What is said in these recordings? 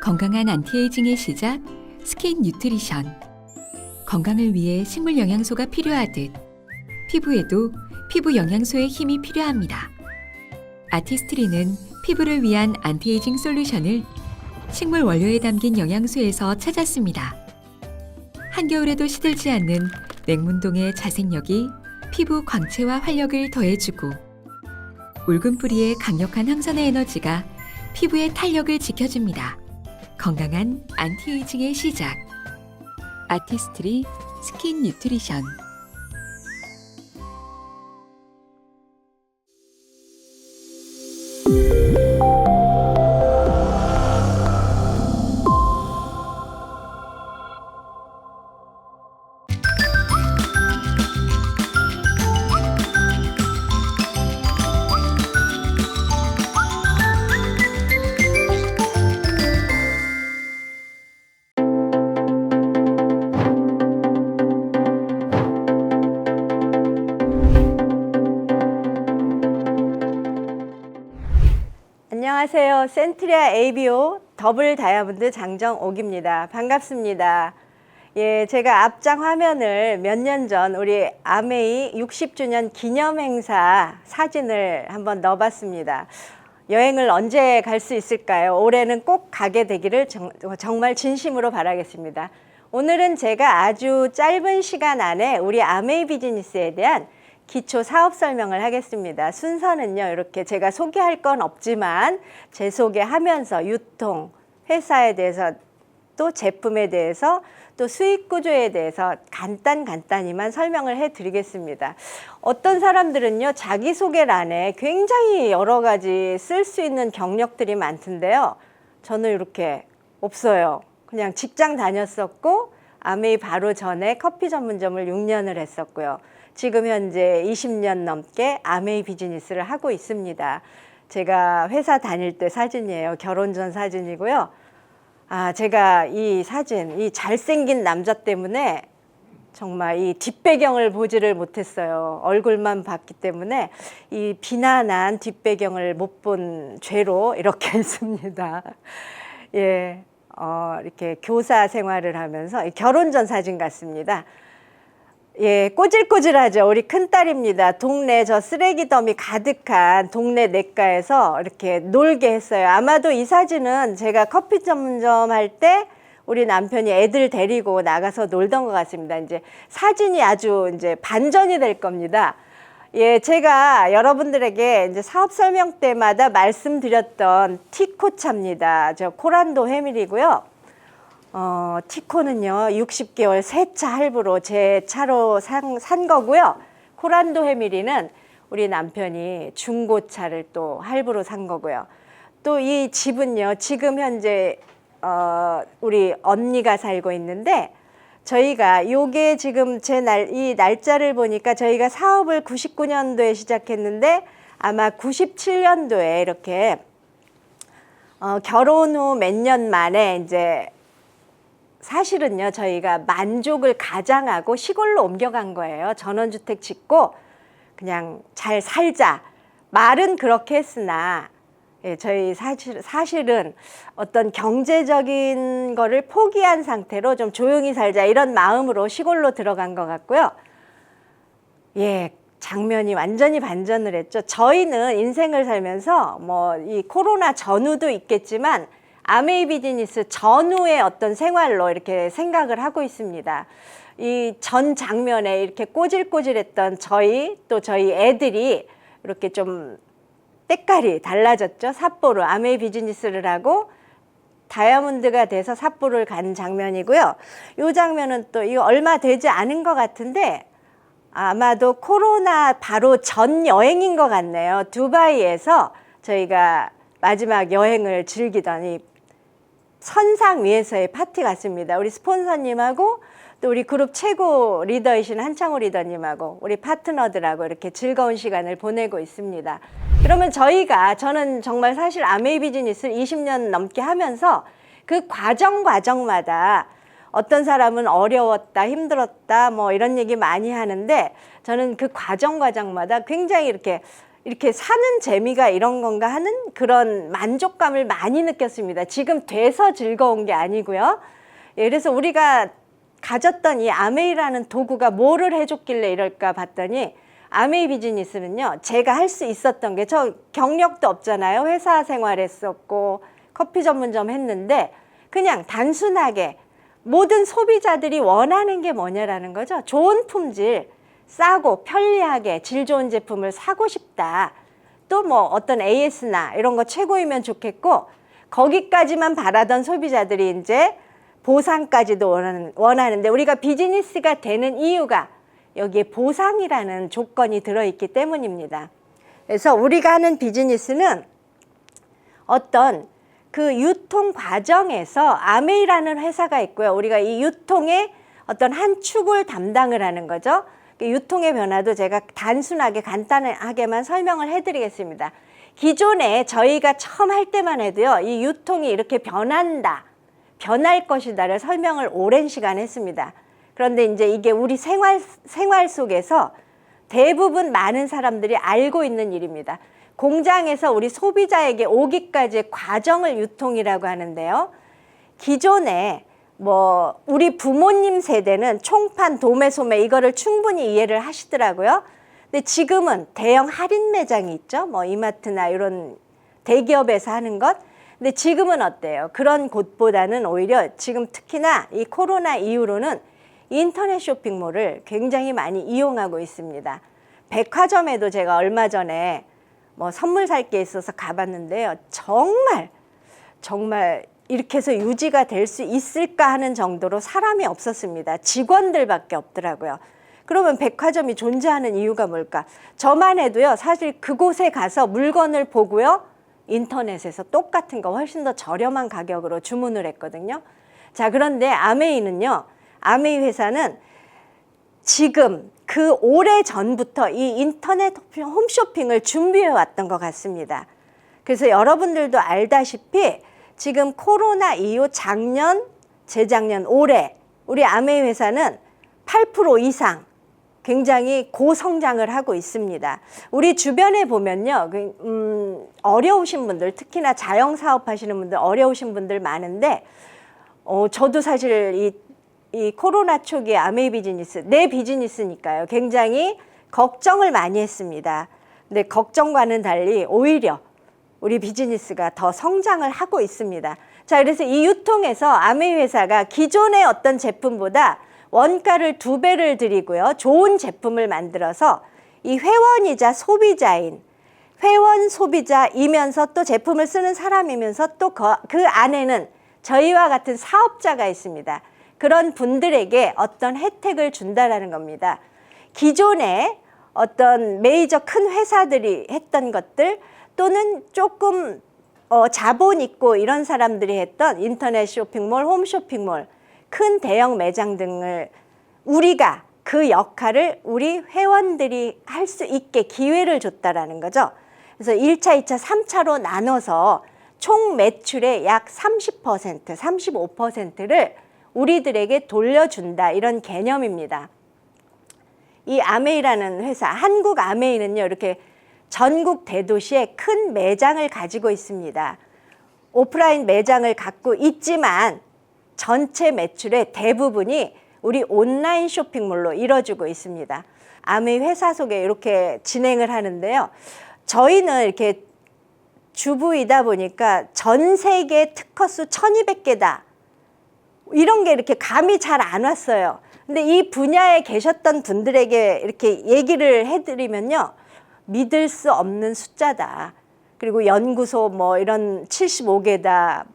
건강한 안티에이징의 시작, 스킨 뉴트리션. 건강을 위해 식물 영양소가 필요하듯 피부에도 피부 영양소의 힘이 필요합니다. 아티스트리는 피부를 위한 안티에이징 솔루션을 식물 원료에 담긴 영양소에서 찾았습니다. 한겨울에도 시들지 않는 맹문동의 자생력이 피부 광채와 활력을 더해주고, 붉은 뿌리의 강력한 항산화 에너지가 피부의 탄력을 지켜줍니다. 건강한 안티에이징의 시작, 아티스트리 스킨 뉴트리션. 안녕하세요. 센트리아 ABO 더블 다이아몬드 장정옥입니다. 반갑습니다. 예, 제가 앞장 화면을 몇 년 전 우리 아메이 60주년 기념 행사 사진을 한번 넣어봤습니다. 여행을 언제 갈 수 있을까요? 올해는 꼭 가게 되기를 정말 진심으로 바라겠습니다. 오늘은 제가 아주 짧은 시간 안에 우리 아메이 비즈니스에 대한 기초 사업 설명을 하겠습니다. 순서는요, 이렇게 제가 소개할 건 없지만 제 소개하면서 유통, 회사에 대해서, 또 제품에 대해서, 또 수익 구조에 대해서 간단히만 설명을 해드리겠습니다. 어떤 사람들은요, 자기소개란에 굉장히 여러 가지 쓸 수 있는 경력들이 많던데요, 저는 이렇게 없어요. 그냥 직장 다녔었고, 아메이 바로 전에 커피 전문점을 6년을 했었고요. 지금 현재 20년 넘게 아메이 비즈니스를 하고 있습니다. 제가 회사 다닐 때 사진이에요. 결혼 전 사진이고요. 제가 이 사진, 이 잘생긴 남자 때문에 정말 이 뒷배경을 보지를 못했어요. 얼굴만 봤기 때문에 이 비난한 뒷배경을 못 본 죄로 이렇게 있습니다. 예, 이렇게 교사 생활을 하면서 결혼 전 사진 같습니다. 예, 꼬질꼬질하죠. 우리 큰딸입니다. 동네 저 쓰레기 더미 가득한 동네 냇가에서 이렇게 놀게 했어요. 아마도 이 사진은 제가 커피 전문점 할 때 우리 남편이 애들 데리고 나가서 놀던 것 같습니다. 이제 사진이 아주 이제 반전이 될 겁니다. 예, 제가 여러분들에게 이제 사업 설명 때마다 말씀드렸던 티코차입니다. 저 코란도 해밀이고요. 티코는요 60개월 새 차 할부로 제 차로 산 거고요. 코란도 해밀이는 우리 남편이 중고차를 또 할부로 산 거고요. 또 이 집은요, 지금 현재 우리 언니가 살고 있는데, 저희가 요게 지금 이 날짜를 보니까 저희가 사업을 99년도에 시작했는데 아마 97년도에 이렇게 결혼 후 몇 년 만에 이제 사실은요, 저희가 만족을 가장하고 시골로 옮겨간 거예요. 전원주택 짓고 그냥 잘 살자. 말은 그렇게 했으나, 예, 저희 사실은 어떤 경제적인 거를 포기한 상태로 좀 조용히 살자, 이런 마음으로 시골로 들어간 것 같고요. 예, 장면이 완전히 반전을 했죠. 저희는 인생을 살면서 뭐 이 코로나 전후도 있겠지만 아메이 비즈니스 전후의 어떤 생활로 이렇게 생각을 하고 있습니다. 이 전 장면에 이렇게 꼬질꼬질했던 또 저희 애들이 이렇게 좀 때깔이 달라졌죠. 삿포로 아메이 비즈니스를 하고 다이아몬드가 돼서 삿포로를 간 장면이고요. 이 장면은 또 이거 얼마 되지 않은 것 같은데 아마도 코로나 바로 전 여행인 것 같네요. 두바이에서 저희가 마지막 여행을 즐기더니 선상 위에서의 파티 같습니다. 우리 스폰서님하고 또 우리 그룹 최고 리더이신 한창호 리더님하고 우리 파트너들하고 이렇게 즐거운 시간을 보내고 있습니다. 그러면 저는 정말 사실 아메이 비즈니스를 20년 넘게 하면서 그 과정마다 어떤 사람은 어려웠다, 힘들었다, 뭐 이런 얘기 많이 하는데, 저는 그 과정마다 굉장히 이렇게 이렇게 사는 재미가 이런 건가 하는 그런 만족감을 많이 느꼈습니다. 지금 돼서 즐거운 게 아니고요. 예, 그래서 우리가 가졌던 이 아메이라는 도구가 뭐를 해줬길래 이럴까 봤더니 아메이 비즈니스는요, 제가 할 수 있었던 게, 저 경력도 없잖아요. 회사 생활했었고 커피 전문점 했는데 그냥 단순하게 모든 소비자들이 원하는 게 뭐냐라는 거죠. 좋은 품질, 싸고 편리하게 질 좋은 제품을 사고 싶다. 또 뭐 어떤 AS나 이런 거 최고이면 좋겠고, 거기까지만 바라던 소비자들이 이제 보상까지도 원하는데, 우리가 비즈니스가 되는 이유가 여기에 보상이라는 조건이 들어있기 때문입니다. 그래서 우리가 하는 비즈니스는 어떤 그 유통 과정에서 아메이라는 회사가 있고요. 우리가 이 유통의 어떤 한 축을 담당을 하는 거죠. 유통의 변화도 제가 단순하게 간단하게만 설명을 해드리겠습니다. 기존에 저희가 처음 할 때만 해도요, 이 유통이 이렇게 변한다, 변할 것이다를 설명을 오랜 시간 했습니다. 그런데 이제 이게 우리 생활 속에서 대부분 많은 사람들이 알고 있는 일입니다. 공장에서 우리 소비자에게 오기까지의 과정을 유통이라고 하는데요. 기존에 뭐 우리 부모님 세대는 총판, 도매소매 이거를 충분히 이해를 하시더라고요. 근데 지금은 대형 할인 매장이 있죠. 뭐 이마트나 이런 대기업에서 하는 것. 근데 지금은 어때요? 그런 곳보다는 오히려 지금 특히나 이 코로나 이후로는 인터넷 쇼핑몰을 굉장히 많이 이용하고 있습니다. 백화점에도 제가 얼마 전에 뭐 선물 살 게 있어서 가봤는데요. 정말 이렇게 해서 유지가 될 수 있을까 하는 정도로 사람이 없었습니다. 직원들밖에 없더라고요. 그러면 백화점이 존재하는 이유가 뭘까? 저만 해도요, 사실 그곳에 가서 물건을 보고요, 인터넷에서 똑같은 거 훨씬 더 저렴한 가격으로 주문을 했거든요. 자, 그런데 아메이는요, 아메이 회사는 지금 그 오래 전부터 이 인터넷 홈쇼핑을 준비해 왔던 것 같습니다. 그래서 여러분들도 알다시피 지금 코로나 이후 작년, 재작년, 올해 우리 아메이 회사는 8% 이상 굉장히 고성장을 하고 있습니다. 우리 주변에 보면요, 어려우신 분들, 특히나 자영사업 하시는 분들, 어려우신 분들 많은데, 저도 사실 이 코로나 초기에 아메이 비즈니스, 내 비즈니스니까요, 굉장히 걱정을 많이 했습니다. 근데 걱정과는 달리 오히려 우리 비즈니스가 더 성장을 하고 있습니다. 자, 그래서 이 유통에서 아메이 회사가 기존의 어떤 제품보다 원가를 2배를 드리고요, 좋은 제품을 만들어서 이 회원이자 소비자인, 회원 소비자이면서 또 제품을 쓰는 사람이면서 또 그 안에는 저희와 같은 사업자가 있습니다. 그런 분들에게 어떤 혜택을 준다라는 겁니다. 기존에 어떤 메이저 큰 회사들이 했던 것들, 또는 조금 자본 있고 이런 사람들이 했던 인터넷 쇼핑몰, 홈쇼핑몰, 큰 대형 매장 등을 우리가 그 역할을 우리 회원들이 할 수 있게 기회를 줬다라는 거죠. 그래서 1차, 2차, 3차로 나눠서 총 매출의 약 30%, 35%를 우리들에게 돌려준다, 이런 개념입니다. 이 아메이라는 회사, 한국 아메이는요, 이렇게 전국 대도시에 큰 매장을 가지고 있습니다. 오프라인 매장을 갖고 있지만 전체 매출의 대부분이 우리 온라인 쇼핑몰로 이뤄지고 있습니다. 아메이 회사 속에 이렇게 진행을 하는데요. 저희는 이렇게 주부이다 보니까 전 세계 특허수 1200개다. 이런 게 이렇게 감이 잘 안 왔어요. 근데 이 분야에 계셨던 분들에게 이렇게 얘기를 해드리면요, 믿을 수 없는 숫자다. 그리고 연구소 뭐 이런 75개다.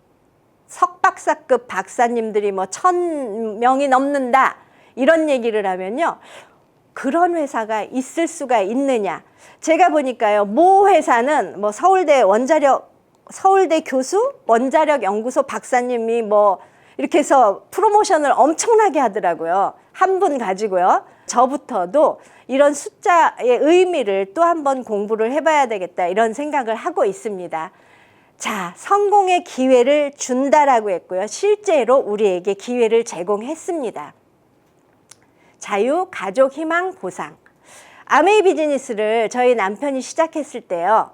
석박사급 박사님들이 뭐 1000명이 넘는다. 이런 얘기를 하면요, 그런 회사가 있을 수가 있느냐. 제가 보니까요, 모 회사는 뭐 서울대 교수, 원자력 연구소 박사님이 뭐 이렇게 해서 프로모션을 엄청나게 하더라고요. 한 분 가지고요. 저부터도 이런 숫자의 의미를 또 한번 공부를 해봐야 되겠다, 이런 생각을 하고 있습니다. 자, 성공의 기회를 준다라고 했고요. 실제로 우리에게 기회를 제공했습니다. 자유, 가족, 희망, 보상. 아메이 비즈니스를 저희 남편이 시작했을 때요.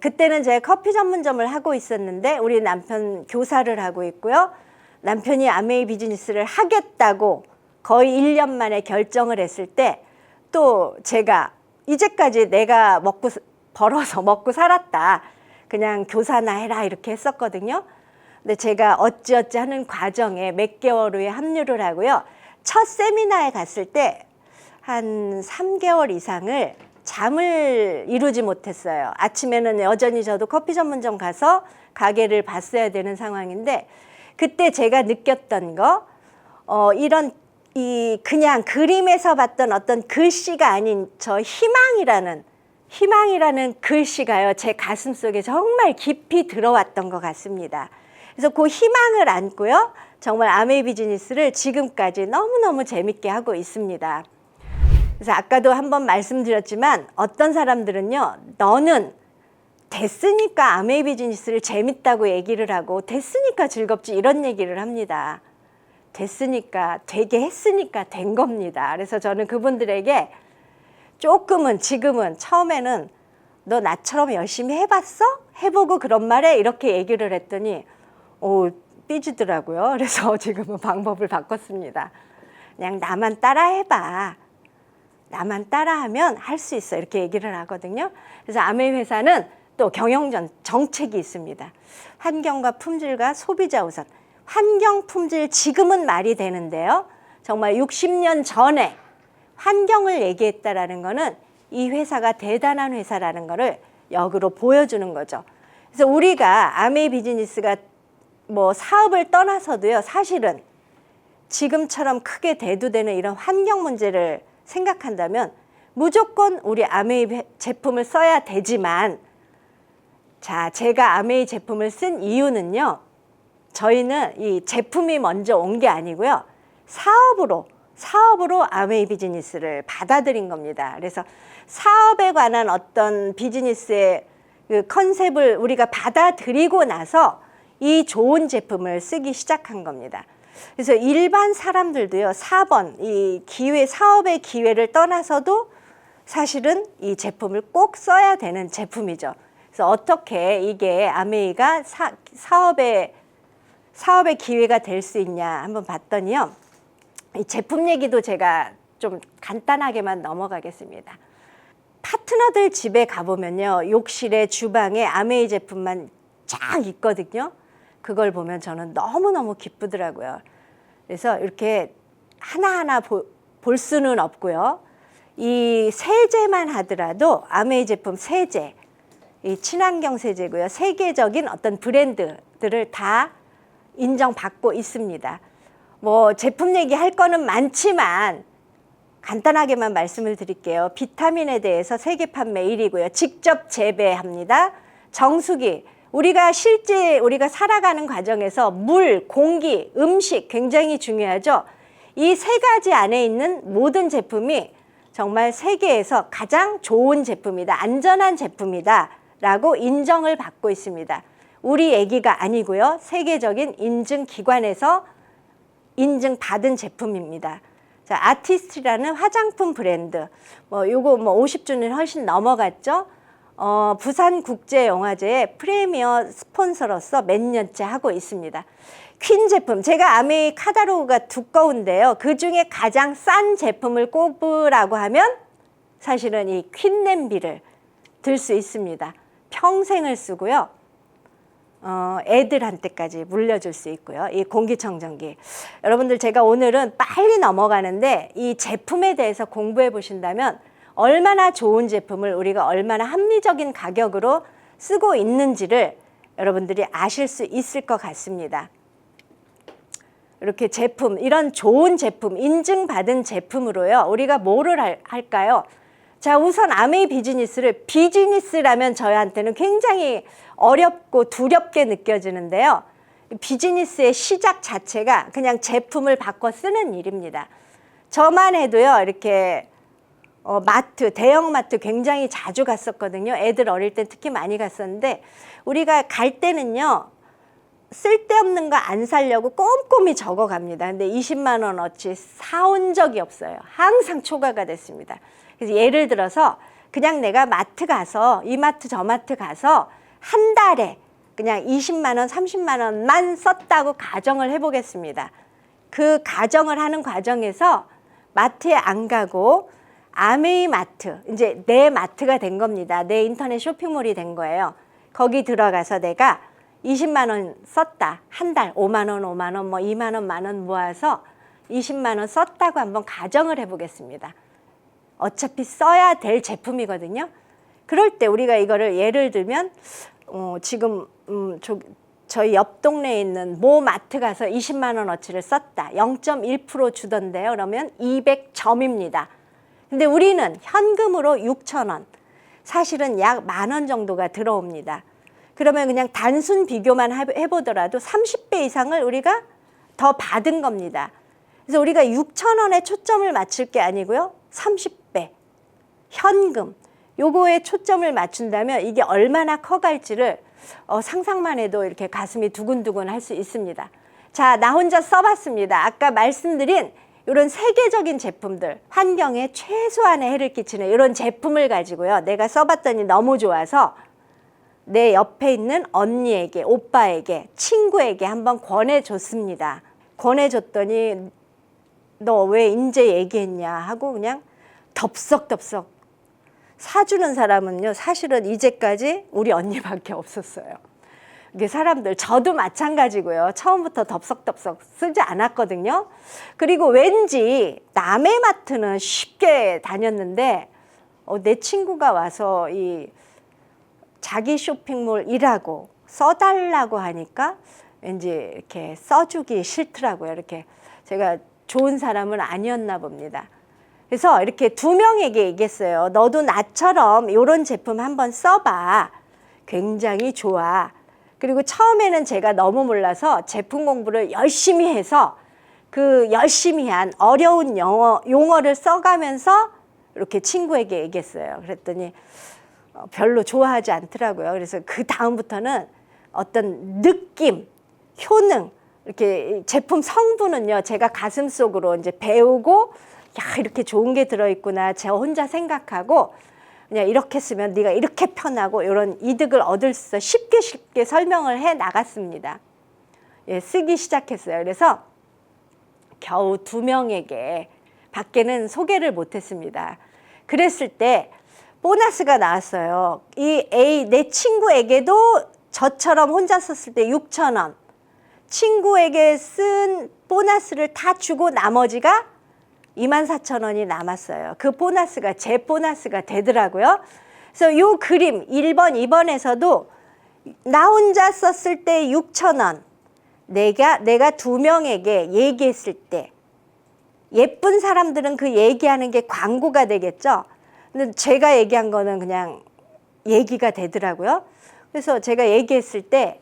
그때는 제가 커피 전문점을 하고 있었는데 우리 남편 교사를 하고 있고요. 남편이 아메이 비즈니스를 하겠다고 거의 1년 만에 결정을 했을 때 또 제가 이제까지 내가 벌어서 먹고 살았다. 그냥 교사나 해라 이렇게 했었거든요. 근데 제가 어찌어찌 하는 과정에 몇 개월 후에 합류를 하고요. 첫 세미나에 갔을 때 한 3개월 이상을 잠을 이루지 못했어요. 아침에는 여전히 저도 커피 전문점 가서 가게를 봤어야 되는 상황인데 그때 제가 느꼈던 거 그냥 그림에서 봤던 어떤 글씨가 아닌 저 희망이라는 글씨가요. 제 가슴 속에 정말 깊이 들어왔던 것 같습니다. 그래서 그 희망을 안고요. 정말 아메이 비즈니스를 지금까지 너무너무 재밌게 하고 있습니다. 그래서 아까도 한번 말씀드렸지만 어떤 사람들은요. 너는 됐으니까 아메이 비즈니스를 재밌다고 얘기를 하고 됐으니까 즐겁지 이런 얘기를 합니다. 됐으니까 되게 했으니까 된 겁니다. 그래서 저는 그분들에게 조금은 지금은 처음에는 너 나처럼 열심히 해봤어? 해보고 그런 말에 이렇게 얘기를 했더니 삐지더라고요. 그래서 지금은 방법을 바꿨습니다. 그냥 나만 따라해봐. 나만 따라하면 할 수 있어. 이렇게 얘기를 하거든요. 그래서 아메이 회사는 또 정책이 있습니다. 환경과 품질과 소비자 우선. 환경, 품질 지금은 말이 되는데요. 정말 60년 전에 환경을 얘기했다라는 거는 이 회사가 대단한 회사라는 거를 역으로 보여주는 거죠. 그래서 우리가 아메이 비즈니스가 사업을 떠나서도요. 사실은 지금처럼 크게 대두되는 이런 환경 문제를 생각한다면 무조건 우리 아메이 제품을 써야 되지만 제가 아메이 제품을 쓴 이유는요. 저희는 이 제품이 먼저 온 게 아니고요. 사업으로 아메이 비즈니스를 받아들인 겁니다. 그래서 사업에 관한 어떤 비즈니스의 그 컨셉을 우리가 받아들이고 나서 이 좋은 제품을 쓰기 시작한 겁니다. 그래서 일반 사람들도요. 사업의 기회를 떠나서도 사실은 이 제품을 꼭 써야 되는 제품이죠. 그래서 어떻게 이게 아메이가 사업의 기회가 될 수 있냐 한번 봤더니요. 이 제품 얘기도 제가 좀 간단하게만 넘어가겠습니다. 파트너들 집에 가보면요. 욕실에 주방에 아메이 제품만 쫙 있거든요. 그걸 보면 저는 너무너무 기쁘더라고요. 그래서 이렇게 하나하나 볼 수는 없고요. 이 세제만 하더라도 아메이 제품 세제, 이 친환경 세제고요. 세계적인 어떤 브랜드들을 다 인정받고 있습니다. 제품 얘기할 거는 많지만 간단하게만 말씀을 드릴게요. 비타민에 대해서 세계 판매 1위고요. 직접 재배합니다. 정수기, 우리가 살아가는 과정에서 물, 공기, 음식 굉장히 중요하죠. 이 세 가지 안에 있는 모든 제품이 정말 세계에서 가장 좋은 제품이다. 안전한 제품이다. 라고 인정을 받고 있습니다. 우리 얘기가 아니고요. 세계적인 인증기관에서 인증받은 제품입니다. 아티스트라는 화장품 브랜드. 요거 50주년 훨씬 넘어갔죠. 부산국제영화제의 프리미어 스폰서로서 몇 년째 하고 있습니다. 퀸 제품, 제가 아메이 카탈로그가 두꺼운데요. 그 중에 가장 싼 제품을 꼽으라고 하면 사실은 이 퀸 냄비를 들 수 있습니다. 평생을 쓰고요. 애들한테까지 물려줄 수 있고요. 이 공기청정기. 여러분들 제가 오늘은 빨리 넘어가는데 이 제품에 대해서 공부해 보신다면 얼마나 좋은 제품을 우리가 얼마나 합리적인 가격으로 쓰고 있는지를 여러분들이 아실 수 있을 것 같습니다. 이렇게 제품, 이런 좋은 제품, 인증받은 제품으로요. 우리가 뭐를 할까요? 우선 아메이 비즈니스라면 저희한테는 굉장히 어렵고 두렵게 느껴지는데요. 비즈니스의 시작 자체가 그냥 제품을 바꿔 쓰는 일입니다. 저만 해도요. 이렇게 대형 마트 굉장히 자주 갔었거든요. 애들 어릴 때 특히 많이 갔었는데 우리가 갈 때는요. 쓸데없는 거 안 사려고 꼼꼼히 적어갑니다. 근데 20만 원어치 사온 적이 없어요. 항상 초과가 됐습니다. 그래서 예를 들어서 그냥 내가 마트 가서 이 마트 저 마트 가서 한 달에 그냥 20만 원, 30만 원만 썼다고 가정을 해보겠습니다. 그 가정을 하는 과정에서 마트에 안 가고 아메이 마트, 이제 내 마트가 된 겁니다. 내 인터넷 쇼핑몰이 된 거예요. 거기 들어가서 내가 20만 원 썼다. 한 달 5만 원, 5만 원, 뭐 2만 원, 만 원 모아서 20만 원 썼다고 한번 가정을 해보겠습니다. 어차피 써야 될 제품이거든요. 그럴 때 우리가 이거를 예를 들면 지금 저희 옆 동네에 있는 모 마트 가서 20만 원어치를 썼다. 0.1% 주던데요. 그러면 200점입니다. 근데 우리는 현금으로 6천 원, 사실은 약 10,000원 정도가 들어옵니다. 그러면 그냥 단순 비교만 해보더라도 30배 이상을 우리가 더 받은 겁니다. 그래서 우리가 6천 원에 초점을 맞출 게 아니고요. 30배, 현금, 요거에 초점을 맞춘다면 이게 얼마나 커갈지를 상상만 해도 이렇게 가슴이 두근두근 할 수 있습니다. 자, 나 혼자 써봤습니다. 아까 말씀드린 이런 세계적인 제품들, 환경에 최소한의 해를 끼치는 이런 제품을 가지고요. 내가 써봤더니 너무 좋아서 내 옆에 있는 언니에게, 오빠에게, 친구에게 한번 권해줬습니다. 권해줬더니 너 왜 인제 얘기했냐 하고 그냥 덥석덥석 사주는 사람은요, 사실은 이제까지 우리 언니밖에 없었어요. 이게 사람들, 저도 마찬가지고요. 처음부터 덥석덥석 쓰지 않았거든요. 그리고 왠지 남의 마트는 쉽게 다녔는데 내 친구가 와서 이 자기 쇼핑몰 일하고 써달라고 하니까 왠지 이렇게 써주기 싫더라고요. 이렇게 제가 좋은 사람은 아니었나 봅니다. 그래서 이렇게 2명에게 얘기했어요. 너도 나처럼 이런 제품 한번 써봐. 굉장히 좋아. 그리고 처음에는 제가 너무 몰라서 제품 공부를 열심히 해서 그 열심히 한 어려운 용어를 써가면서 이렇게 친구에게 얘기했어요. 그랬더니 별로 좋아하지 않더라고요. 그래서 그 다음부터는 어떤 느낌, 효능, 이렇게 제품 성분은요, 제가 가슴속으로 이제 배우고, 야, 이렇게 좋은 게 들어있구나. 제가 혼자 생각하고, 그냥 이렇게 쓰면 네가 이렇게 편하고, 이런 이득을 얻을 수 있어. 쉽게 설명을 해 나갔습니다. 예, 쓰기 시작했어요. 그래서 겨우 2명에게 밖에는 소개를 못했습니다. 그랬을 때 보너스가 나왔어요. 내 친구에게도 저처럼 혼자 썼을 때 6천 원, 친구에게 쓴 보너스를 다 주고 나머지가 24,000원이 남았어요. 그 보너스가 제 보너스가 되더라고요. 그래서 이 그림 1번, 2번에서도 나 혼자 썼을 때 6,000원, 내가 2명에게 얘기했을 때, 예쁜 사람들은 그 얘기하는 게 광고가 되겠죠. 근데 제가 얘기한 거는 그냥 얘기가 되더라고요. 그래서 제가 얘기했을 때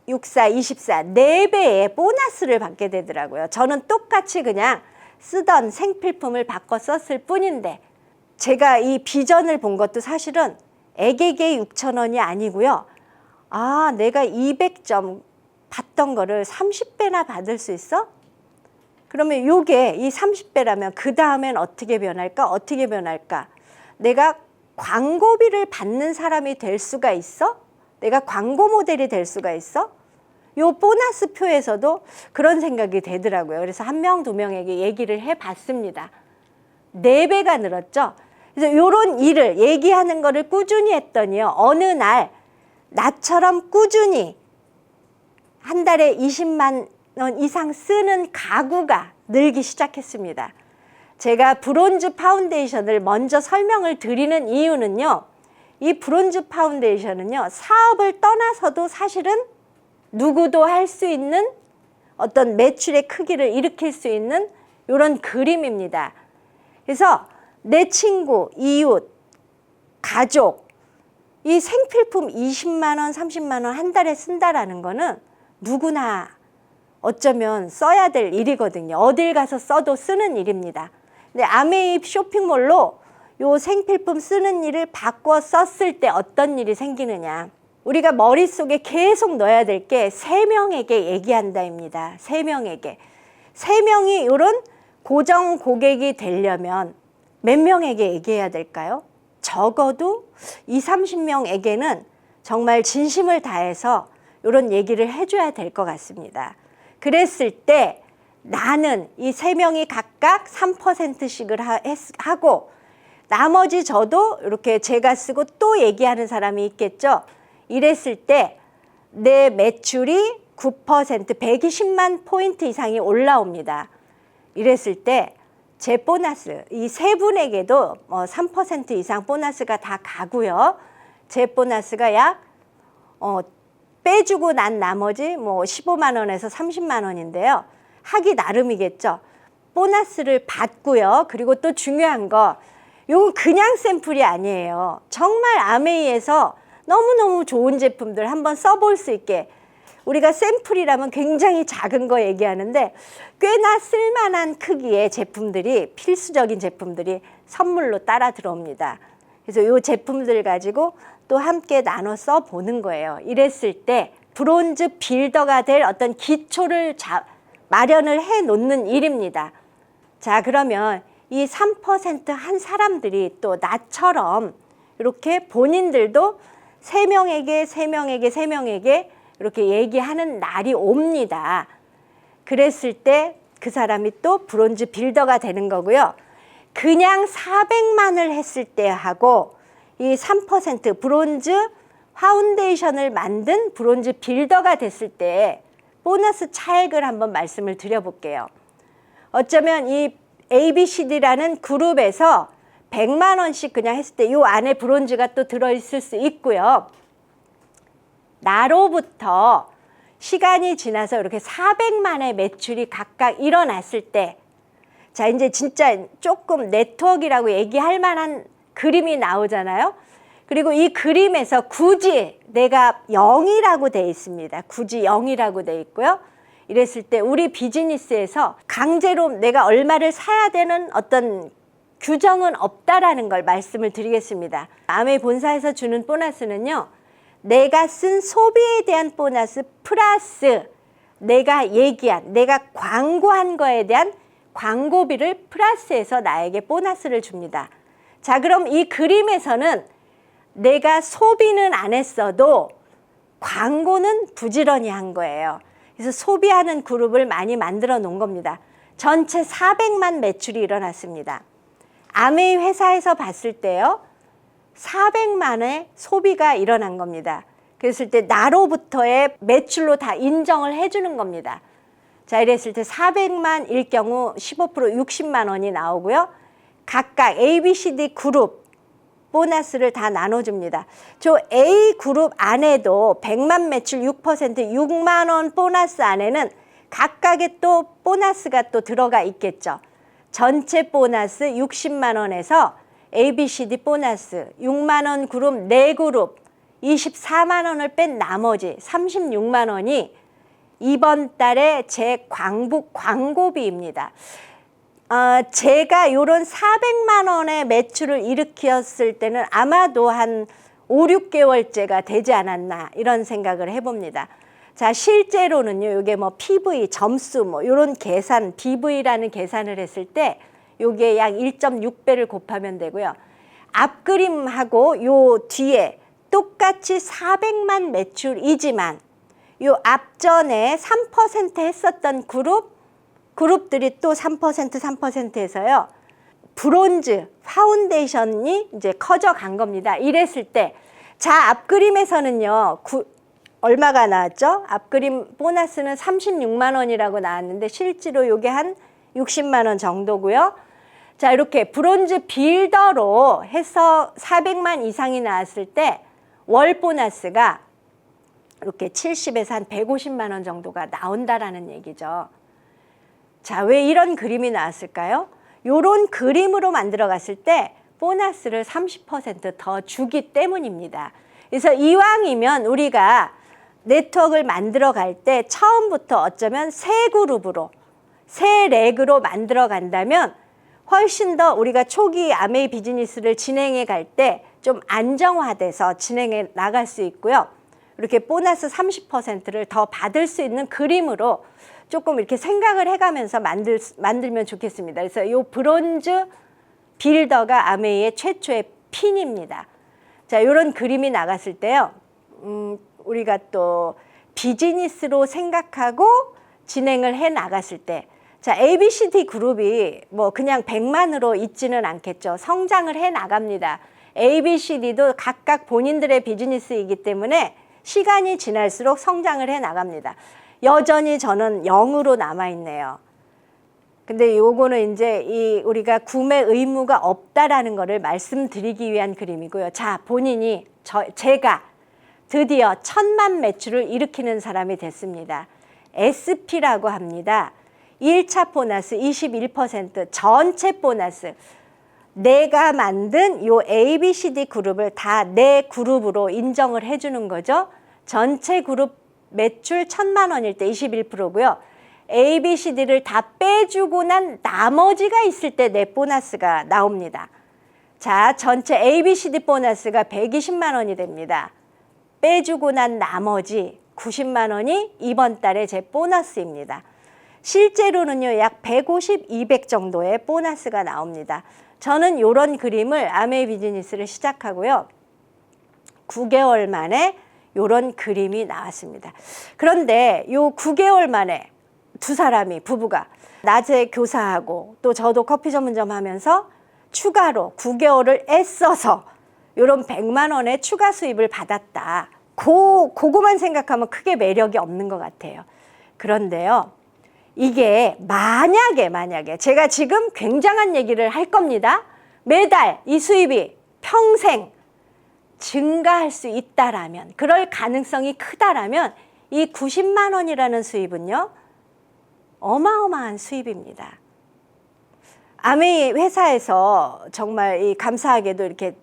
64, 24, 4배의 보너스를 받게 되더라고요. 저는 똑같이 그냥 쓰던 생필품을 바꿔 썼을 뿐인데, 제가 이 비전을 본 것도 사실은 액에게 6,000원이 아니고요. 아, 내가 200점 받던 거를 30배나 받을 수 있어? 그러면 요게 이 30배라면 그 다음엔 어떻게 변할까? 어떻게 변할까? 내가 광고비를 받는 사람이 될 수가 있어? 내가 광고 모델이 될 수가 있어? 요 보너스 표에서도 그런 생각이 되더라고요. 그래서 1명, 2명에게 얘기를 해봤습니다. 4배가 늘었죠. 그래서 요런 일을 얘기하는 거를 꾸준히 했더니요. 어느 날 나처럼 꾸준히 한 달에 20만 원 이상 쓰는 가구가 늘기 시작했습니다. 제가 브론즈 파운데이션을 먼저 설명을 드리는 이유는요. 이 브론즈 파운데이션은요. 사업을 떠나서도 사실은 누구도 할 수 있는 어떤 매출의 크기를 일으킬 수 있는 이런 그림입니다. 그래서 내 친구, 이웃, 가족, 이 생필품 20만 원, 30만 원 한 달에 쓴다라는 거는 누구나 어쩌면 써야 될 일이거든요. 어딜 가서 써도 쓰는 일입니다. 근데 아메이 쇼핑몰로 요 생필품 쓰는 일을 바꿔 썼을 때 어떤 일이 생기느냐. 우리가 머릿속에 계속 넣어야 될 게 3명에게 얘기한다입니다. 3명에게. 3명이 이런 고정 고객이 되려면 몇 명에게 얘기해야 될까요? 적어도 20, 30명에게는 정말 진심을 다해서 이런 얘기를 해줘야 될 것 같습니다. 그랬을 때 나는 이 3명이 각각 3%씩을 하고 나머지 저도 이렇게 제가 쓰고 또 얘기하는 사람이 있겠죠. 이랬을 때 내 매출이 9%, 120만 포인트 이상이 올라옵니다. 이랬을 때 제 보너스, 이 세 분에게도 3% 이상 보너스가 다 가고요. 제 보너스가 약 빼주고 난 나머지 15만 원에서 30만 원인데요. 하기 나름이겠죠. 보너스를 받고요. 그리고 또 중요한 거, 이건 그냥 샘플이 아니에요. 정말 아메이에서 너무너무 좋은 제품들 한번 써볼 수 있게, 우리가 샘플이라면 굉장히 작은 거 얘기하는데 꽤나 쓸만한 크기의 제품들이, 필수적인 제품들이 선물로 따라 들어옵니다. 그래서 이 제품들 가지고 또 함께 나눠 써보는 거예요. 이랬을 때 브론즈 빌더가 될 어떤 기초를 마련을 해 놓는 일입니다. 자, 그러면 이 3% 한 사람들이 또 나처럼 이렇게 본인들도 3명에게 이렇게 얘기하는 날이 옵니다. 그랬을 때 그 사람이 또 브론즈 빌더가 되는 거고요. 그냥 400만을 했을 때 하고 이 3% 브론즈 파운데이션을 만든 브론즈 빌더가 됐을 때 보너스 차액을 한번 말씀을 드려볼게요. 어쩌면 이 ABCD라는 그룹에서 100만 원씩 그냥 했을 때 이 안에 브론즈가 또 들어있을 수 있고요. 나로부터 시간이 지나서 이렇게 400만의 매출이 각각 일어났을 때, 자, 이제 진짜 조금 네트워크라고 얘기할 만한 그림이 나오잖아요. 그리고 이 그림에서 굳이 내가 0이라고 돼 있습니다. 굳이 0이라고 돼 있고요. 이랬을 때 우리 비즈니스에서 강제로 내가 얼마를 사야 되는 어떤 규정은 없다라는 걸 말씀을 드리겠습니다. 아메이 본사에서 주는 보너스는요, 내가 쓴 소비에 대한 보너스 플러스 내가 얘기한, 내가 광고한 거에 대한 광고비를 플러스해서 나에게 보너스를 줍니다. 자, 그럼 이 그림에서는 내가 소비는 안 했어도 광고는 부지런히 한 거예요. 그래서 소비하는 그룹을 많이 만들어 놓은 겁니다. 전체 400만 매출이 일어났습니다. 아메이 회사에서 봤을 때요, 400만의 소비가 일어난 겁니다. 그랬을 때 나로부터의 매출로 다 인정을 해주는 겁니다. 자, 이랬을 때 400만일 경우 15% 60만 원이 나오고요. 각각 ABCD 그룹 보너스를 다 나눠줍니다. 저 A 그룹 안에도 100만 매출 6% 6만 원 보너스 안에는 각각의 또 보너스가 또 들어가 있겠죠. 전체 보너스 60만 원에서 ABCD 보너스 6만 원 그룹 4그룹 24만 원을 뺀 나머지 36만 원이 이번 달에 제 광고비입니다. 제가 이런 400만 원의 매출을 일으켰을 때는 아마도 한 5, 6개월째가 되지 않았나 이런 생각을 해봅니다. 자, 실제로는요, 이게 PV 점수 이런 계산, BV라는 계산을 했을 때 요게 약 1.6배를 곱하면 되고요. 앞그림하고 요 뒤에 똑같이 400만 매출이지만 요 앞전에 3% 했었던 그룹들이 또 3% 해서요. 브론즈 파운데이션이 이제 커져간 겁니다. 이랬을 때, 자, 앞그림에서는요, 얼마가 나왔죠? 앞그림 보너스는 36만 원이라고 나왔는데 실제로 요게 한 60만 원 정도고요. 자, 이렇게 브론즈 빌더로 해서 400만 이상이 나왔을 때 월 보너스가 이렇게 70에서 한 150만 원 정도가 나온다라는 얘기죠. 자, 왜 이런 그림이 나왔을까요? 요런 그림으로 만들어 갔을 때 보너스를 30% 더 주기 때문입니다. 그래서 이왕이면 우리가 네트워크를 만들어 갈 때 처음부터 어쩌면 세 그룹으로, 세 렉으로 만들어 간다면 훨씬 더 우리가 초기 아메이 비즈니스를 진행해 갈 때 좀 안정화돼서 진행해 나갈 수 있고요. 이렇게 보너스 30%를 더 받을 수 있는 그림으로 조금 이렇게 생각을 해가면서 만들면 좋겠습니다. 그래서 이 브론즈 빌더가 아메이의 최초의 핀입니다. 자, 이런 그림이 나갔을 때요. 우리가 또 비즈니스로 생각하고 진행을 해 나갔을 때, 자, ABCD 그룹이 뭐 그냥 100만으로 있지는 않겠죠. 성장을 해 나갑니다. ABCD도 각각 본인들의 비즈니스이기 때문에 시간이 지날수록 성장을 해 나갑니다. 여전히 저는 0으로 남아 있네요. 근데 요거는 이제 우리가 구매 의무가 없다라는 거를 말씀드리기 위한 그림이고요. 자, 본인이 제가 드디어 1000만 매출을 일으키는 사람이 됐습니다. SP라고 합니다. 1차 보너스 21%, 전체 보너스. 내가 만든 요 ABCD 그룹을 다 내 그룹으로 인정을 해주는 거죠. 전체 그룹 매출 1000만 원일 때 21%고요. ABCD를 다 빼주고 난 나머지가 있을 때 내 보너스가 나옵니다. 자, 전체 ABCD 보너스가 120만 원이 됩니다. 빼주고 난 나머지 90만 원이 이번 달에 제 보너스입니다. 실제로는요, 약 150, 200 정도의 보너스가 나옵니다. 저는 이런 그림을 아메이 비즈니스를 시작하고요. 9개월 만에 이런 그림이 나왔습니다. 그런데 요 9개월 만에 두 사람이 부부가 낮에 교사하고 또 저도 커피 전문점 하면서 추가로 9개월을 애써서 이런 100만 원의 추가 수입을 받았다. 그거만 생각하면 크게 매력이 없는 것 같아요. 그런데요, 이게 만약에 제가 지금 굉장한 얘기를 할 겁니다. 매달 이 수입이 평생 증가할 수 있다라면, 그럴 가능성이 크다라면 이 90만 원이라는 수입은요, 어마어마한 수입입니다. 아메이 회사에서 정말 이 감사하게도 이렇게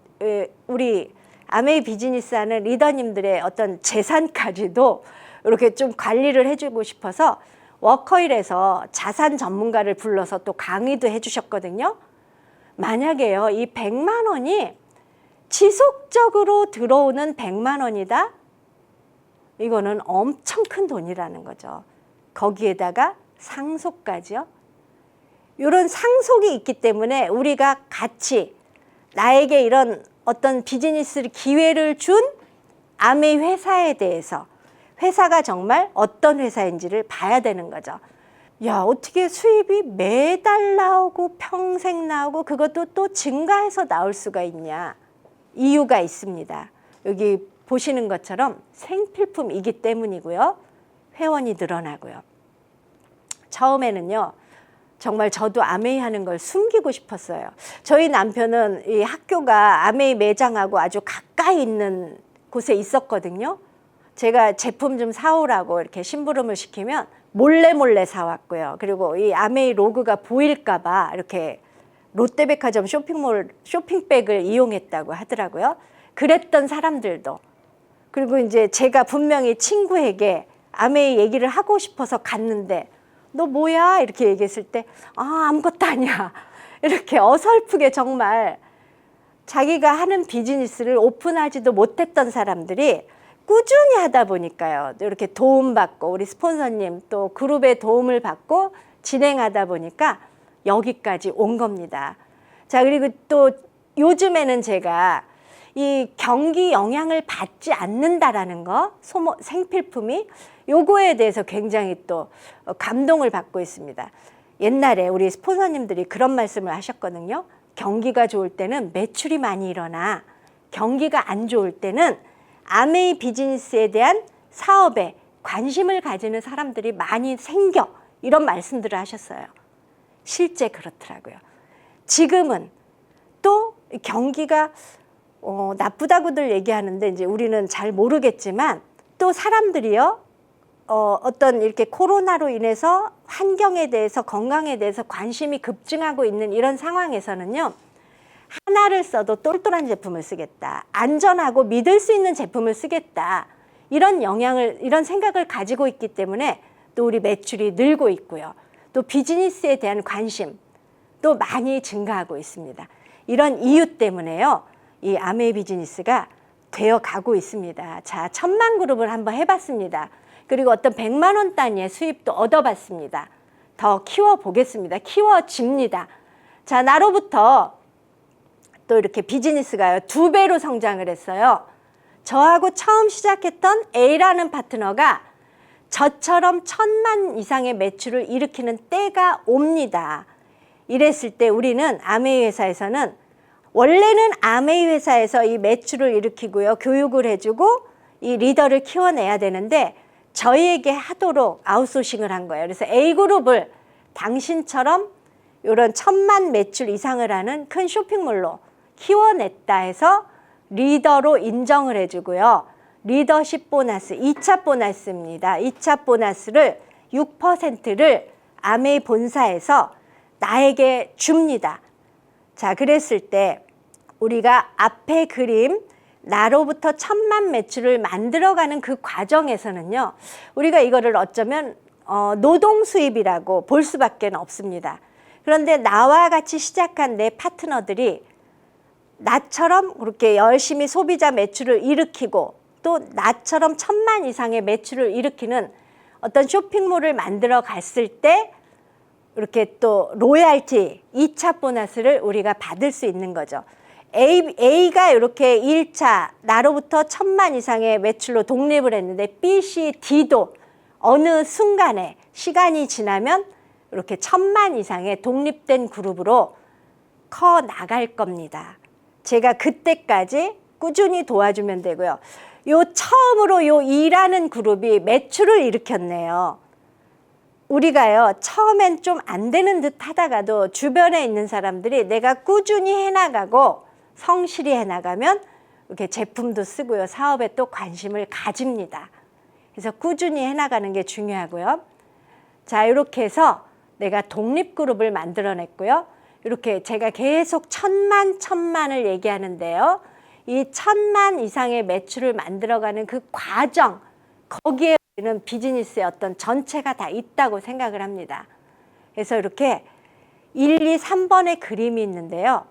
우리 아메이 비즈니스 하는 리더님들의 어떤 재산까지도 이렇게 좀 관리를 해주고 싶어서 워커힐에서 자산 전문가를 불러서 또 강의도 해주셨거든요. 만약에요, 이 100만 원이 지속적으로 들어오는 100만 원이다? 이거는 엄청 큰 돈이라는 거죠. 거기에다가 상속까지요. 이런 상속이 있기 때문에 우리가 같이 나에게 이런 어떤 비즈니스 기회를 준 아메이 회사에 대해서, 회사가 정말 어떤 회사인지를 봐야 되는 거죠. 야, 어떻게 수입이 매달 나오고 평생 나오고 그것도 또 증가해서 나올 수가 있냐. 이유가 있습니다. 여기 보시는 것처럼 생필품이기 때문이고요. 회원이 늘어나고요. 처음에는요, 정말 저도 아메이 하는 걸 숨기고 싶었어요. 저희 남편은 이 학교가 아메이 매장하고 아주 가까이 있는 곳에 있었거든요. 제가 제품 좀 사오라고 이렇게 심부름을 시키면 몰래 사왔고요. 그리고 이 아메이 로고가 보일까 봐 이렇게 롯데백화점 쇼핑몰 쇼핑백을 이용했다고 하더라고요. 그랬던 사람들도. 그리고 이제 제가 분명히 친구에게 아메이 얘기를 하고 싶어서 갔는데 너 뭐야? 이렇게 얘기했을 때 아무것도 아니야. 이렇게 어설프게 정말 자기가 하는 비즈니스를 오픈하지도 못했던 사람들이 꾸준히 하다 보니까요. 이렇게 도움받고 우리 스폰서님 또 그룹의 도움을 받고 진행하다 보니까 여기까지 온 겁니다. 자, 그리고 또 요즘에는 제가 이 경기 영향을 받지 않는다라는 거, 생필품이 요거에 대해서 굉장히 또 감동을 받고 있습니다. 옛날에 우리 스폰서님들이 그런 말씀을 하셨거든요. 경기가 좋을 때는 매출이 많이 일어나, 경기가 안 좋을 때는 아메이 비즈니스에 대한 사업에 관심을 가지는 사람들이 많이 생겨, 이런 말씀들을 하셨어요. 실제 그렇더라고요. 지금은 또 경기가 나쁘다고들 얘기하는데 이제 우리는 잘 모르겠지만 또 사람들이요, 어떤 이렇게 코로나로 인해서 환경에 대해서, 건강에 대해서 관심이 급증하고 있는 이런 상황에서는요, 하나를 써도 똘똘한 제품을 쓰겠다, 안전하고 믿을 수 있는 제품을 쓰겠다, 이런 생각을 가지고 있기 때문에 또 우리 매출이 늘고 있고요. 또 비즈니스에 대한 관심 또 많이 증가하고 있습니다. 이런 이유 때문에요, 이 아메이 비즈니스가 되어 가고 있습니다. 자, 1000만 그룹을 한번 해봤습니다. 그리고 어떤 100만 원 단위의 수입도 얻어봤습니다. 더 키워보겠습니다. 키워집니다. 자, 나로부터 또 이렇게 비즈니스가요 2배로 성장을 했어요. 저하고 처음 시작했던 A라는 파트너가 저처럼 1,000만 이상의 매출을 일으키는 때가 옵니다. 이랬을 때 우리는 아메이 회사에서는 원래는 아메이 회사에서 이 매출을 일으키고요. 교육을 해주고 이 리더를 키워내야 되는데 저희에게 하도록 아웃소싱을 한 거예요. 그래서 A그룹을 당신처럼 이런 1,000만 매출 이상을 하는 큰 쇼핑몰로 키워냈다 해서 리더로 인정을 해주고요. 리더십 보너스, 2차 보너스입니다. 2차 보너스를 6%를 아메이 본사에서 나에게 줍니다. 자, 그랬을 때 우리가 앞에 그림 나로부터 1,000만 매출을 만들어가는 그 과정에서는요. 우리가 이거를 어쩌면 노동 수입이라고 볼 수밖에 없습니다. 그런데 나와 같이 시작한 내 파트너들이 나처럼 그렇게 열심히 소비자 매출을 일으키고 또 나처럼 1,000만 이상의 매출을 일으키는 어떤 쇼핑몰을 만들어 갔을 때 이렇게 또 로얄티 2차 보너스를 우리가 받을 수 있는 거죠. A가 이렇게 1차 나로부터 1,000만 이상의 매출로 독립을 했는데 B, C, D도 어느 순간에 시간이 지나면 이렇게 1,000만 이상의 독립된 그룹으로 커 나갈 겁니다. 제가 그때까지 꾸준히 도와주면 되고요. 처음으로 요 E라는 그룹이 매출을 일으켰네요. 우리가요, 처음엔 좀 안 되는 듯 하다가도 주변에 있는 사람들이 내가 꾸준히 해나가고 성실히 해나가면 이렇게 제품도 쓰고요. 사업에 또 관심을 가집니다. 그래서 꾸준히 해나가는 게 중요하고요. 자, 이렇게 해서 내가 독립그룹을 만들어냈고요. 이렇게 제가 계속 1,000만을 얘기하는데요. 이 1,000만 이상의 매출을 만들어가는 그 과정, 거기에 우리는 비즈니스의 어떤 전체가 다 있다고 생각을 합니다. 그래서 이렇게 1, 2, 3번의 그림이 있는데요.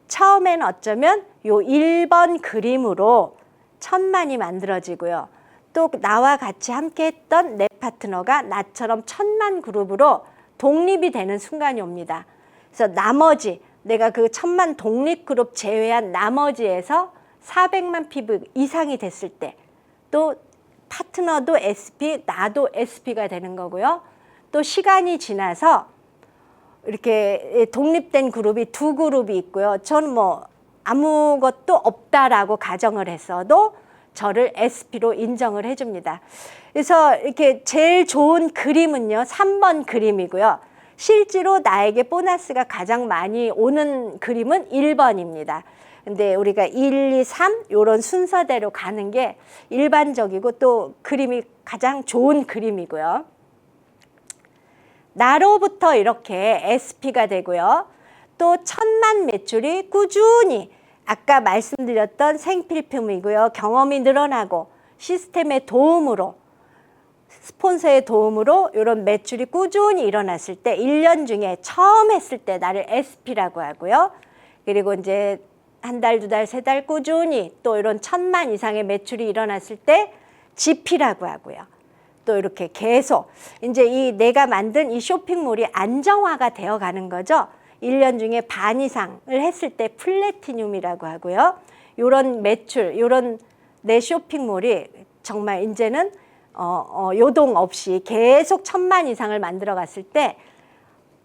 처음에는 어쩌면 요 1번 그림으로 1,000만이 만들어지고요. 또 나와 같이 함께 했던 내 파트너가 나처럼 1,000만 그룹으로 독립이 되는 순간이 옵니다. 그래서 나머지 내가 그 1,000만 독립 그룹 제외한 나머지에서 400만 피부 이상이 됐을 때 또 파트너도 SP, 나도 SP가 되는 거고요. 또 시간이 지나서 이렇게 독립된 그룹이 2그룹이 있고요. 저는 뭐 아무것도 없다라고 가정을 했어도 저를 SP로 인정을 해줍니다. 그래서 이렇게 제일 좋은 그림은요, 3번 그림이고요. 실제로 나에게 보너스가 가장 많이 오는 그림은 1번입니다. 근데 우리가 1, 2, 3 이런 순서대로 가는 게 일반적이고 또 그림이 가장 좋은 그림이고요. 나로부터 이렇게 SP가 되고요. 또 1,000만 매출이 꾸준히 아까 말씀드렸던 생필품이고요. 경험이 늘어나고 시스템의 도움으로 스폰서의 도움으로 이런 매출이 꾸준히 일어났을 때 1년 중에 처음 했을 때 나를 SP라고 하고요. 그리고 이제 한 달, 2달, 3달 꾸준히 또 이런 1,000만 이상의 매출이 일어났을 때 GP라고 하고요. 또 이렇게 계속 이제 이 내가 만든 이 쇼핑몰이 안정화가 되어 가는 거죠. 1년 중에 반 이상을 했을 때 플래티늄이라고 하고요. 이런 매출, 이런 내 쇼핑몰이 정말 이제는 요동 없이 계속 1,000만 이상을 만들어 갔을 때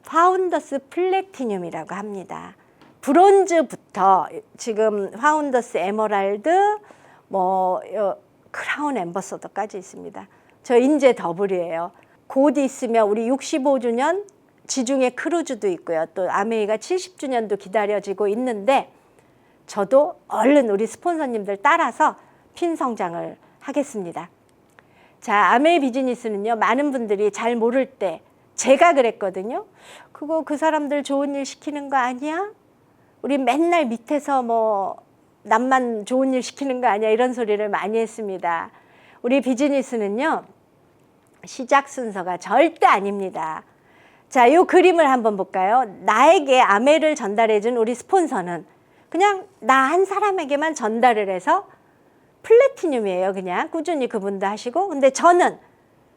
파운더스 플래티늄이라고 합니다. 브론즈부터 지금 파운더스 에메랄드, 크라운 앰버서더까지 있습니다. 저 인제 더블이에요. 곧 있으면 우리 65주년 지중해 크루즈도 있고요. 또 아메이가 70주년도 기다려지고 있는데 저도 얼른 우리 스폰서님들 따라서 핀 성장을 하겠습니다. 자, 아메이 비즈니스는요, 많은 분들이 잘 모를 때 제가 그랬거든요. 그거 그 사람들 좋은 일 시키는 거 아니야? 우리 맨날 밑에서 남만 좋은 일 시키는 거 아니야? 이런 소리를 많이 했습니다. 우리 비즈니스는요, 시작 순서가 절대 아닙니다. 자, 이 그림을 한번 볼까요? 나에게 아메를 전달해준 우리 스폰서는 그냥 나 한 사람에게만 전달을 해서 플래티늄이에요. 그냥 꾸준히 그분도 하시고. 근데 저는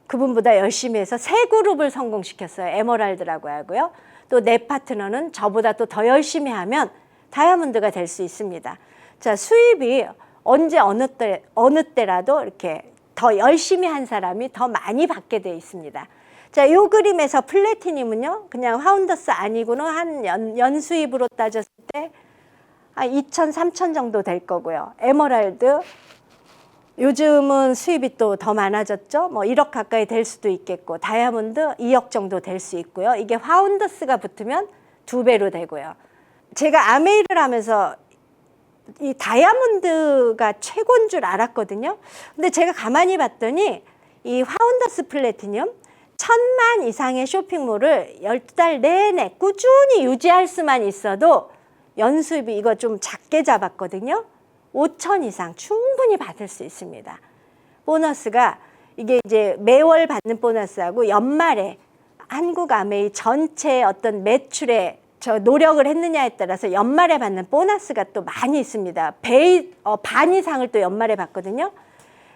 그분보다 열심히 해서 3그룹을 성공시켰어요. 에메랄드라고 하고요. 또 내 파트너는 저보다 또 더 열심히 하면 다이아몬드가 될 수 있습니다. 자, 수입이 언제 어느 때라도 이렇게 더 열심히 한 사람이 더 많이 받게 돼 있습니다. 자, 이 그림에서 플래티늄은요, 그냥 파운더스 아니고는 한 연수입으로 따졌을 때 한 2천, 3천 정도 될 거고요. 에메랄드, 요즘은 수입이 또 더 많아졌죠. 뭐 1억 가까이 될 수도 있겠고, 다이아몬드 2억 정도 될 수 있고요. 이게 파운더스가 붙으면 2배로 되고요. 제가 아메이를 하면서 이 다이아몬드가 최고인 줄 알았거든요. 근데 제가 가만히 봤더니 이 파운더스 플래티늄 1000만 이상의 쇼핑몰을 10달 내내 꾸준히 유지할 수만 있어도 연수입이 이거 좀 작게 잡았거든요. 5천 이상 충분히 받을 수 있습니다. 보너스가 이게 이제 매월 받는 보너스하고 연말에 한국 아메이 전체 어떤 매출에 저 노력을 했느냐에 따라서 연말에 받는 보너스가 또 많이 있습니다. 반 이상을 또 연말에 받거든요.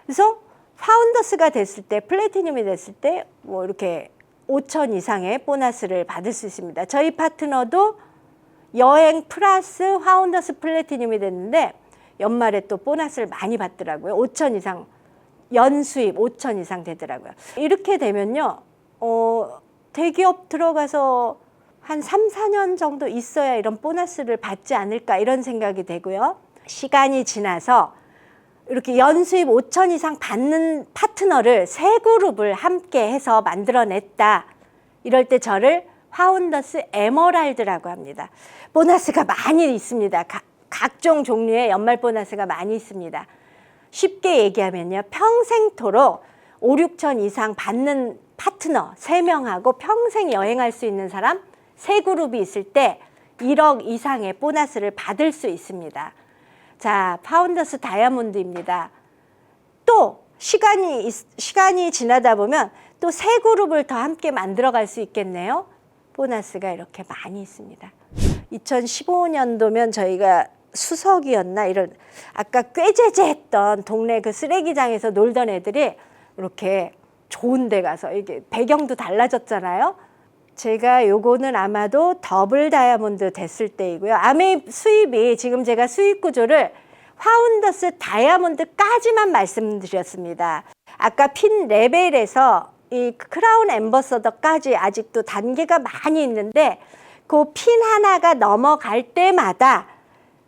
그래서 파운더스가 됐을 때, 플래티늄이 됐을 때 뭐 이렇게 5천 이상의 보너스를 받을 수 있습니다. 저희 파트너도 여행 플러스 파운더스 플래티늄이 됐는데 연말에 또 보너스를 많이 받더라고요. 5천 이상, 연수입 5천 이상 되더라고요. 이렇게 되면요, 대기업 들어가서 한 3, 4년 정도 있어야 이런 보너스를 받지 않을까 이런 생각이 되고요. 시간이 지나서 이렇게 연수입 5천 이상 받는 파트너를 세 그룹을 함께 해서 만들어냈다. 이럴 때 저를 파운더스 에메랄드라고 합니다. 보너스가 많이 있습니다. 각종 종류의 연말 보너스가 많이 있습니다. 쉽게 얘기하면요, 평생토록 5, 6천 이상 받는 파트너 3명하고 평생 여행할 수 있는 사람 3그룹이 있을 때 1억 이상의 보너스를 받을 수 있습니다. 자, 파운더스 다이아몬드입니다. 또 시간이 지나다 보면 또 3그룹을 더 함께 만들어갈 수 있겠네요. 보너스가 이렇게 많이 있습니다. 2015년도면 저희가 수석이었나 이런 아까 꾀제제했던 동네 그 쓰레기장에서 놀던 애들이 이렇게 좋은 데 가서 이게 배경도 달라졌잖아요. 제가 요거는 아마도 더블 다이아몬드 됐을 때이고요. 아메이 수입이 지금 제가 수입 구조를 파운더스 다이아몬드까지만 말씀드렸습니다. 아까 핀 레벨에서 이 크라운 앰버서더까지 아직도 단계가 많이 있는데 그 핀 하나가 넘어갈 때마다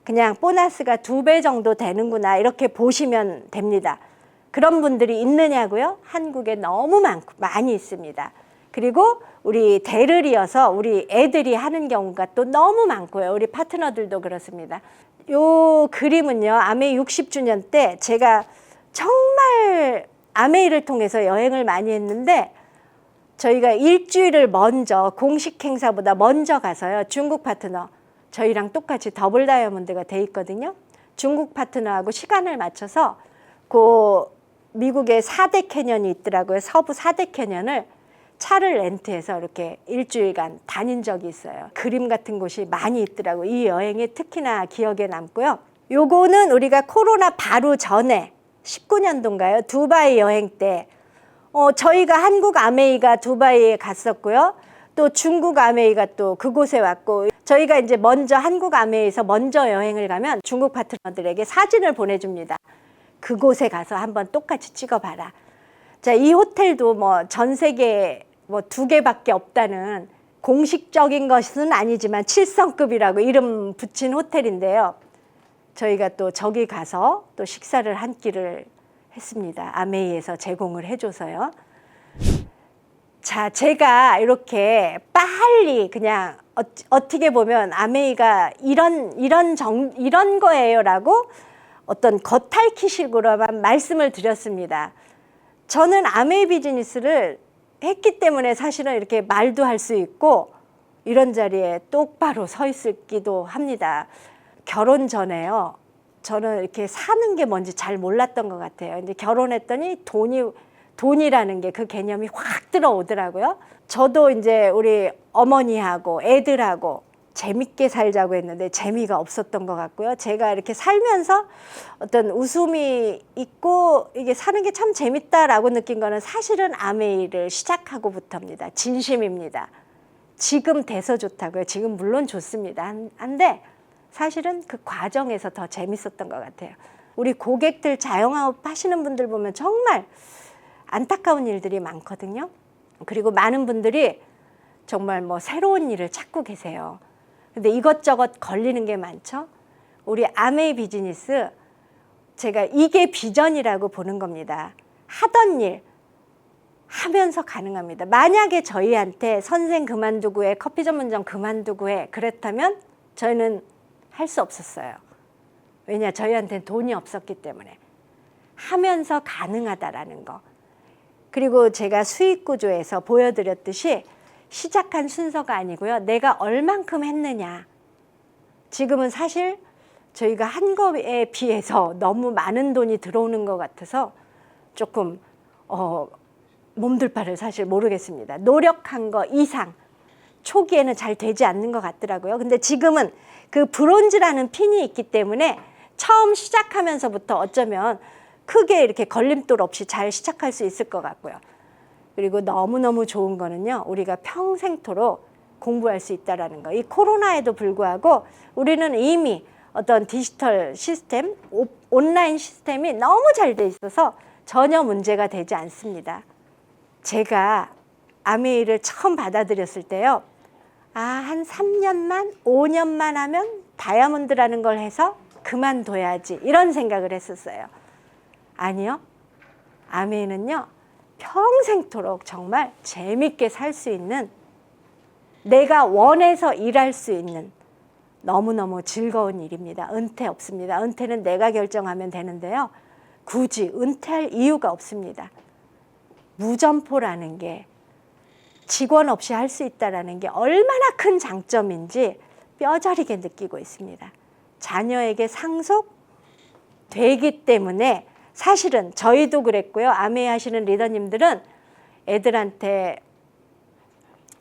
그냥 보너스가 2배 정도 되는구나 이렇게 보시면 됩니다. 그런 분들이 있느냐고요? 한국에 너무 많이 있습니다. 그리고 우리 대를 이어서 우리 애들이 하는 경우가 또 너무 많고요. 우리 파트너들도 그렇습니다. 요 그림은요, 아메이 60주년 때 제가 정말 아메이를 통해서 여행을 많이 했는데 저희가 일주일을 먼저 공식 행사보다 먼저 가서요, 중국 파트너 저희랑 똑같이 더블 다이아몬드가 돼 있거든요. 중국 파트너하고 시간을 맞춰서 그 미국의 4대 캐년이 있더라고요. 서부 4대 캐년을 차를 렌트해서 이렇게 일주일간 다닌 적이 있어요. 그림 같은 곳이 많이 있더라고요. 이 여행이 특히나 기억에 남고요. 요거는 우리가 코로나 바로 전에 19년도인가요? 두바이 여행 때 저희가 한국 아메이가 두바이에 갔었고요. 또 중국 아메이가 또 그곳에 왔고, 저희가 이제 먼저 한국 아메이에서 먼저 여행을 가면 중국 파트너들에게 사진을 보내줍니다. 그곳에 가서 한번 똑같이 찍어봐라. 자, 이 호텔도 뭐 전 세계 뭐 2개밖에 없다는 공식적인 것은 아니지만 7성급이라고 이름 붙인 호텔인데요. 저희가 또 저기 가서 또 식사를 한 끼를 했습니다. 아메이에서 제공을 해줘서요. 자, 제가 이렇게 빨리 그냥 어떻게 보면 아메이가 이런 거예요라고 어떤 겉핥기식으로만 말씀을 드렸습니다. 저는 아메이 비즈니스를 했기 때문에 사실은 이렇게 말도 할 수 있고 이런 자리에 똑바로 서 있기도 합니다. 결혼 전에요, 저는 이렇게 사는 게 뭔지 잘 몰랐던 것 같아요. 근데 결혼했더니 돈이라는 게 그 개념이 확 들어오더라고요. 저도 이제 우리 어머니하고 애들하고 재밌게 살자고 했는데 재미가 없었던 것 같고요. 제가 이렇게 살면서 어떤 웃음이 있고 이게 사는 게 참 재밌다라고 느낀 거는 사실은 아메이를 시작하고부터입니다. 진심입니다. 지금 돼서 좋다고요. 지금 물론 좋습니다. 한데 사실은 그 과정에서 더 재밌었던 것 같아요. 우리 고객들 자영업 하시는 분들 보면 정말 안타까운 일들이 많거든요. 그리고 많은 분들이 정말 뭐 새로운 일을 찾고 계세요. 근데 이것저것 걸리는 게 많죠. 우리 아메이 비즈니스, 제가 이게 비전이라고 보는 겁니다. 하던 일 하면서 가능합니다. 만약에 저희한테 선생 그만두고 해, 커피 전문점 그만두고 해, 그랬다면 저희는 할 수 없었어요. 왜냐, 저희한테는 돈이 없었기 때문에. 하면서 가능하다라는 거. 그리고 제가 수익 구조에서 보여드렸듯이 시작한 순서가 아니고요. 내가 얼만큼 했느냐. 지금은 사실 저희가 한 거에 비해서 너무 많은 돈이 들어오는 것 같아서 조금 몸둘 바를 사실 모르겠습니다. 노력한 거 이상 초기에는 잘 되지 않는 것 같더라고요. 근데 지금은 그 브론즈라는 핀이 있기 때문에 처음 시작하면서부터 어쩌면 크게 이렇게 걸림돌 없이 잘 시작할 수 있을 것 같고요. 그리고 너무너무 좋은 거는요, 우리가 평생토록 공부할 수 있다는 거. 이 코로나에도 불구하고 우리는 이미 어떤 디지털 시스템, 온라인 시스템이 너무 잘 돼 있어서 전혀 문제가 되지 않습니다. 제가 아메이를 처음 받아들였을 때요, 한 3년만, 5년만 하면 다이아몬드라는 걸 해서 그만둬야지, 이런 생각을 했었어요. 아니요. 아메이는요, 평생토록 정말 재밌게 살 수 있는, 내가 원해서 일할 수 있는 너무너무 즐거운 일입니다. 은퇴 없습니다. 은퇴는 내가 결정하면 되는데요. 굳이 은퇴할 이유가 없습니다. 무점포라는 게, 직원 없이 할 수 있다는 게 얼마나 큰 장점인지 뼈저리게 느끼고 있습니다. 자녀에게 상속되기 때문에 사실은 저희도 그랬고요. 아메이 하시는 리더님들은 애들한테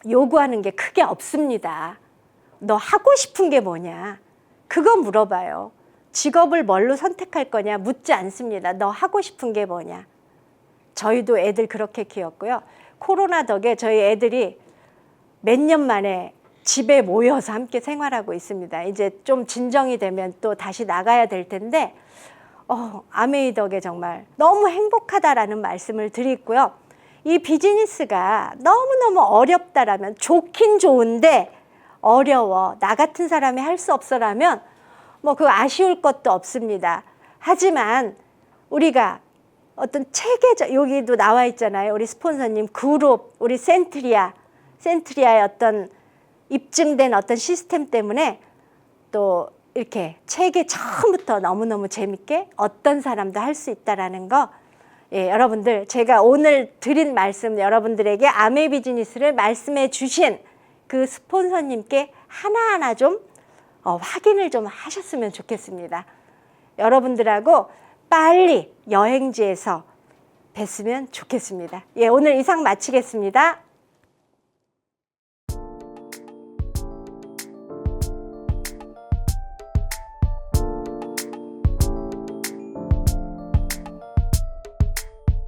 요구하는 게 크게 없습니다. 너 하고 싶은 게 뭐냐? 그거 물어봐요. 직업을 뭘로 선택할 거냐? 묻지 않습니다. 너 하고 싶은 게 뭐냐? 저희도 애들 그렇게 키웠고요. 코로나 덕에 저희 애들이 몇 년 만에 집에 모여서 함께 생활하고 있습니다. 이제 좀 진정이 되면 또 다시 나가야 될 텐데 아메이 덕에 정말 너무 행복하다라는 말씀을 드리고요. 이 비즈니스가 너무너무 어렵다라면, 좋긴 좋은데 어려워, 나 같은 사람이 할 수 없어라면 뭐 그거 아쉬울 것도 없습니다. 하지만 우리가 어떤 체계적, 여기도 나와 있잖아요. 우리 스폰서님 그룹, 우리 센트리아의 어떤 입증된 어떤 시스템 때문에 또 이렇게 체계 처음부터 너무너무 재밌게 어떤 사람도 할 수 있다라는 거, 여러분들, 제가 오늘 드린 말씀, 여러분들에게 아메이 비즈니스를 말씀해 주신 그 스폰서님께 하나하나 좀 확인을 좀 하셨으면 좋겠습니다. 여러분들하고 빨리 여행지에서 뵀으면 좋겠습니다. 오늘 이상 마치겠습니다.